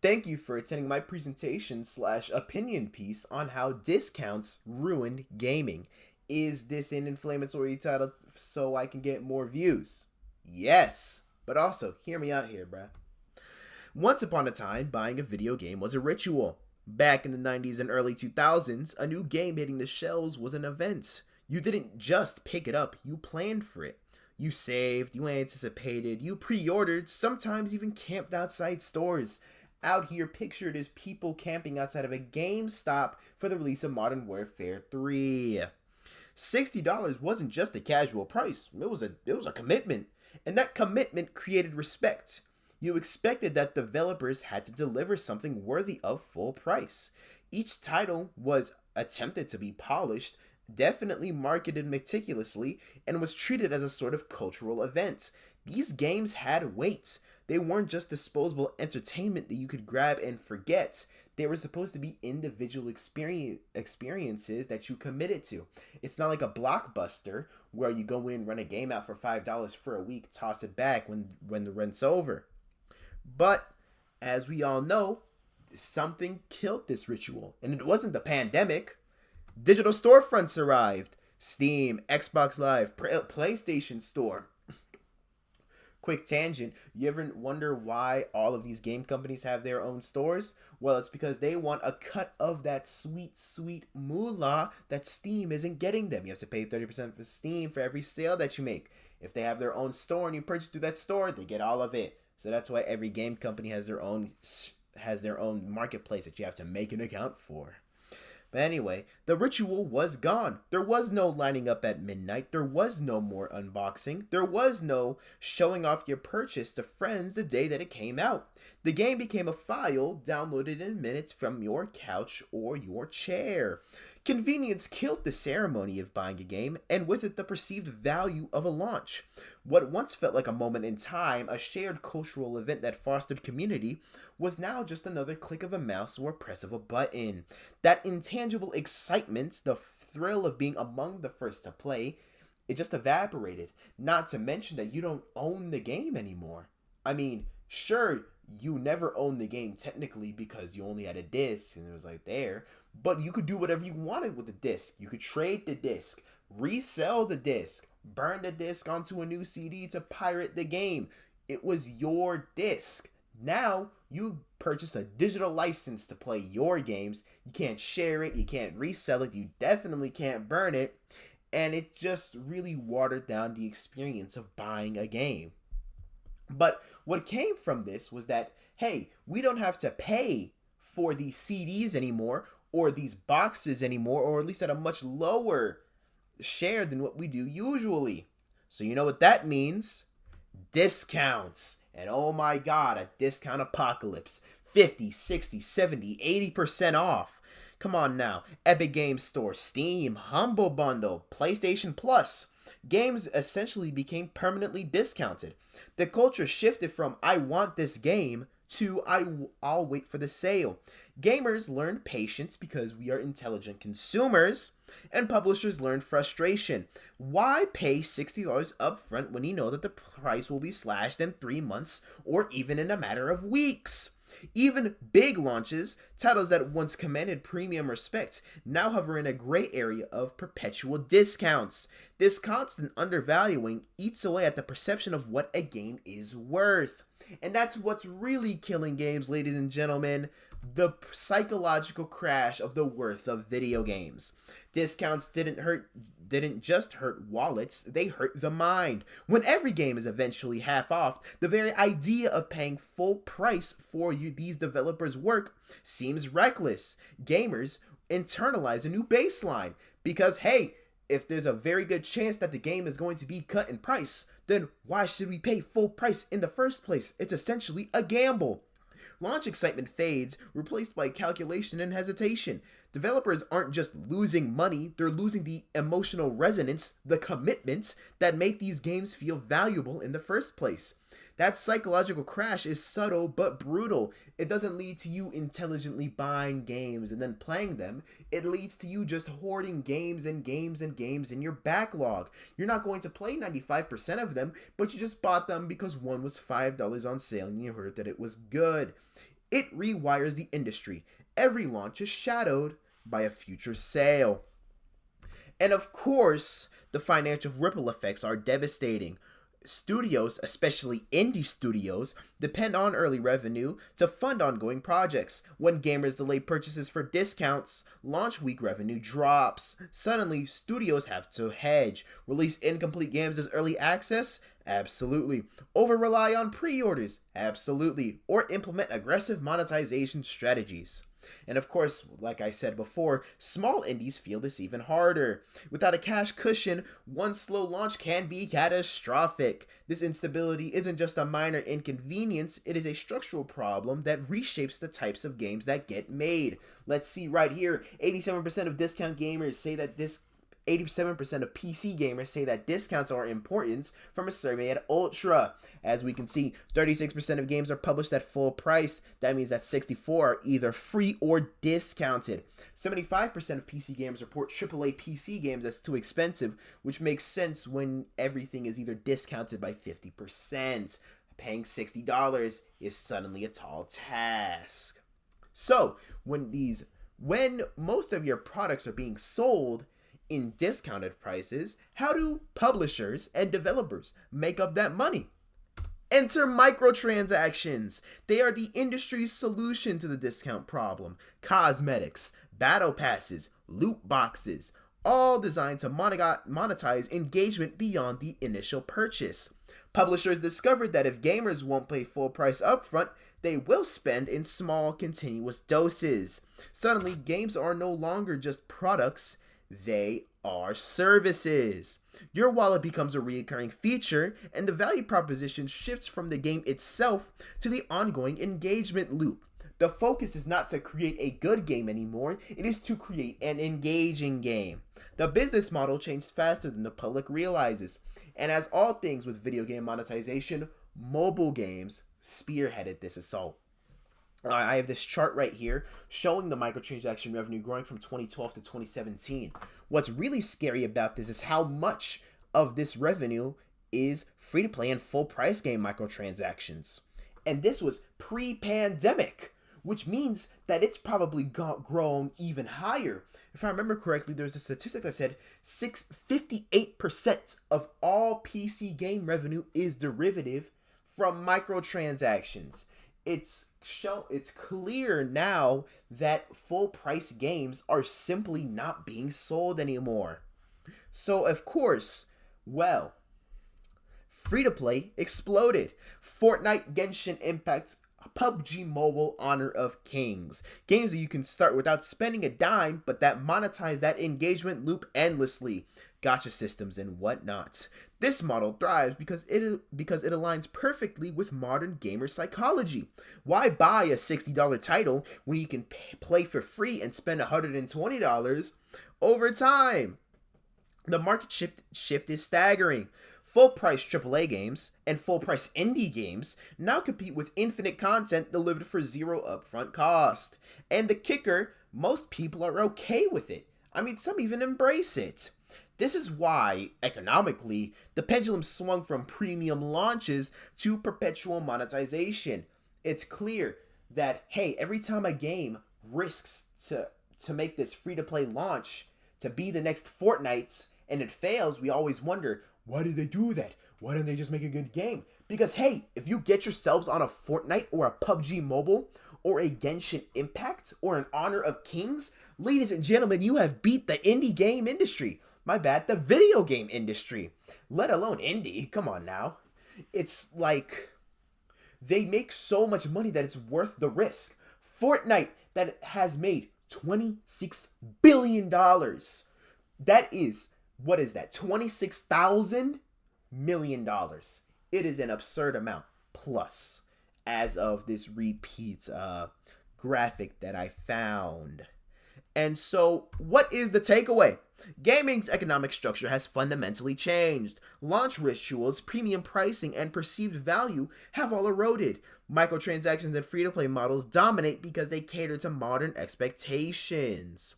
Thank you for attending my presentation slash opinion piece on how discounts ruin gaming. Is this an inflammatory title so I can get more views? Yes. But also, hear me out here, bruh. Once upon a time, buying a video game was a ritual. Back in the 90s and early 2000s, a new game hitting the shelves was an event. You didn't just pick it up, you planned for it. You saved, you anticipated, you pre ordered, sometimes even camped outside stores. Out here pictured as people camping outside of a GameStop for the release of Modern Warfare 3. $60 wasn't just a casual price, it was a commitment. And that commitment created respect. You expected that developers had to deliver something worthy of full price. Each title was attempted to be polished, definitely marketed meticulously, and was treated as a sort of cultural event. These games had weight. They weren't just disposable entertainment that you could grab and forget. They were supposed to be individual experiences that you committed to. It's not like a blockbuster where you go in, run a game out for $5 for a week, toss it back when the rent's over. But as we all know, something killed this ritual, and it wasn't the pandemic. Digital storefronts arrived. Steam, Xbox Live, PlayStation Store. Quick tangent, you ever wonder why all of these game companies have their own stores? Well, it's because they want a cut of that sweet, sweet moolah that Steam isn't getting them. You have to pay 30% for Steam for every sale that you make. If they have their own store and you purchase through that store, they get all of it. So that's why every game company has their own marketplace that you have to make an account for. But anyway, the ritual was gone. There was no lining up at midnight. There was no more unboxing. There was no showing off your purchase to friends the day that it came out. The game became a file downloaded in minutes from your couch or your chair. Convenience killed the ceremony of buying a game, and with it the perceived value of a launch. What once felt like a moment in time, a shared cultural event that fostered community, was now just another click of a mouse or press of a button. That intangible excitement, the thrill of being among the first to play, it just evaporated. Not to mention that you don't own the game anymore. I mean, sure, you never owned the game technically because you only had a disc and it was like there, but you could do whatever you wanted with the disc. You could trade the disc, resell the disc, burn the disc onto a new CD to pirate the game. It was your disc. Now you purchase a digital license to play your games. You can't share it, you can't resell it, you definitely can't burn it, and it just really watered down the experience of buying a game. But what came from this was that, hey, we don't have to pay for these CDs anymore or these boxes anymore, or at least at a much lower share than what we do usually. So you know what that means? Discounts. And oh my god, a discount apocalypse. 50, 60, 70, 80% off. Come on now. Epic Games Store, Steam, Humble Bundle, PlayStation Plus. Games essentially became permanently discounted. The culture shifted from I want this game to I'll wait for the sale. Gamers learned patience because we are intelligent consumers, and publishers learned frustration. Why pay $60 upfront when you know that the price will be slashed in 3 months or even in a matter of weeks? Even big launches, titles that once commanded premium respect, now hover in a gray area of perpetual discounts. This constant undervaluing eats away at the perception of what a game is worth. And that's what's really killing games, ladies and gentlemen. The psychological crash of the worth of video games. Discounts didn't just hurt wallets, they hurt the mind. When every game is eventually half off, the very idea of paying full price for these developers' work seems reckless. Gamers internalize a new baseline because, hey, if there's a very good chance that the game is going to be cut in price, then why should we pay full price in the first place? It's essentially a gamble. Launch excitement fades, replaced by calculation and hesitation. Developers aren't just losing money, they're losing the emotional resonance, the commitment that made these games feel valuable in the first place. That psychological crash is subtle but brutal. It doesn't lead to you intelligently buying games and then playing them. It leads to you just hoarding games and games and games in your backlog. You're not going to play 95% of them, but you just bought them because one was $5 on sale and you heard that it was good. It rewires the industry. Every launch is shadowed by a future sale. And of course, the financial ripple effects are devastating. Studios, especially indie studios, depend on early revenue to fund ongoing projects. When gamers delay purchases for discounts, launch week revenue drops. Suddenly, studios have to hedge. Release incomplete games as early access? Absolutely. Over rely on pre-orders? Absolutely. Or implement aggressive monetization strategies. And of course, like I said before, small indies feel this even harder. Without a cash cushion, one slow launch can be catastrophic. This instability isn't just a minor inconvenience, it is a structural problem that reshapes the types of games that get made. Let's see right here, 87% of discount gamers say that 87% of PC gamers say that discounts are important from a survey at Ultra. As we can see, 36% of games are published at full price. That means that 64 are either free or discounted. 75% of PC gamers report AAA PC games as too expensive, which makes sense when everything is either discounted by 50%. Paying $60 is suddenly a tall task. So, when most of your products are being sold in discounted prices, how do publishers and developers make up that money? Enter microtransactions. They are the industry's solution to the discount problem. Cosmetics, battle passes, loot boxes, all designed to monetize engagement beyond the initial purchase. Publishers discovered that if gamers won't pay full price upfront, they will spend in small, continuous doses. Suddenly, games are no longer just products, they are services. Your wallet becomes a recurring feature, and the value proposition shifts from the game itself to the ongoing engagement loop. The focus is not to create a good game anymore, it is to create an engaging game. The business model changed faster than the public realizes, and as all things with video game monetization, mobile games spearheaded this assault. I have this chart right here showing the microtransaction revenue growing from 2012 to 2017. What's really scary about this is how much of this revenue is free-to-play and full-price game microtransactions. And this was pre-pandemic, which means that it's probably grown even higher. If I remember correctly, there's a statistic that said 58% of all PC game revenue is derivative from microtransactions. It's clear now that full price games are simply not being sold anymore. So of course, well, free to play exploded. Fortnite, Genshin Impact, PUBG Mobile, Honor of Kings. Games that you can start without spending a dime, but that monetize that engagement loop endlessly. Gacha systems and whatnot. This model thrives because it aligns perfectly with modern gamer psychology. Why buy a $60 title when you can play for free and spend $120 over time? The market shift is staggering. Full-price AAA games and full-price indie games now compete with infinite content delivered for zero upfront cost. And the kicker, most people are okay with it. I mean, some even embrace it. This is why, economically, the pendulum swung from premium launches to perpetual monetization. It's clear that, hey, every time a game risks to make this free-to-play launch to be the next Fortnite, and it fails, we always wonder, why did they do that? Why didn't they just make a good game? Because, hey, if you get yourselves on a Fortnite or a PUBG Mobile or a Genshin Impact or an Honor of Kings, ladies and gentlemen, you have beat the indie game industry. My bad, the video game industry. Let alone indie. Come on now. It's like they make so much money that it's worth the risk. Fortnite that has made $26 billion. That is, what is that? $26,000 million. It is an absurd amount. Plus, as of this repeat graphic that I found. And so, what is the takeaway? Gaming's economic structure has fundamentally changed. Launch rituals, premium pricing, and perceived value have all eroded. Microtransactions and free-to-play models dominate because they cater to modern expectations.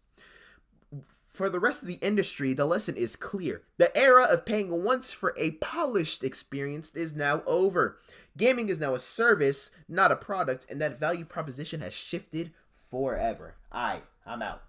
For the rest of the industry, the lesson is clear. The era of paying once for a polished experience is now over. Gaming is now a service, not a product, and that value proposition has shifted forever. I'm out.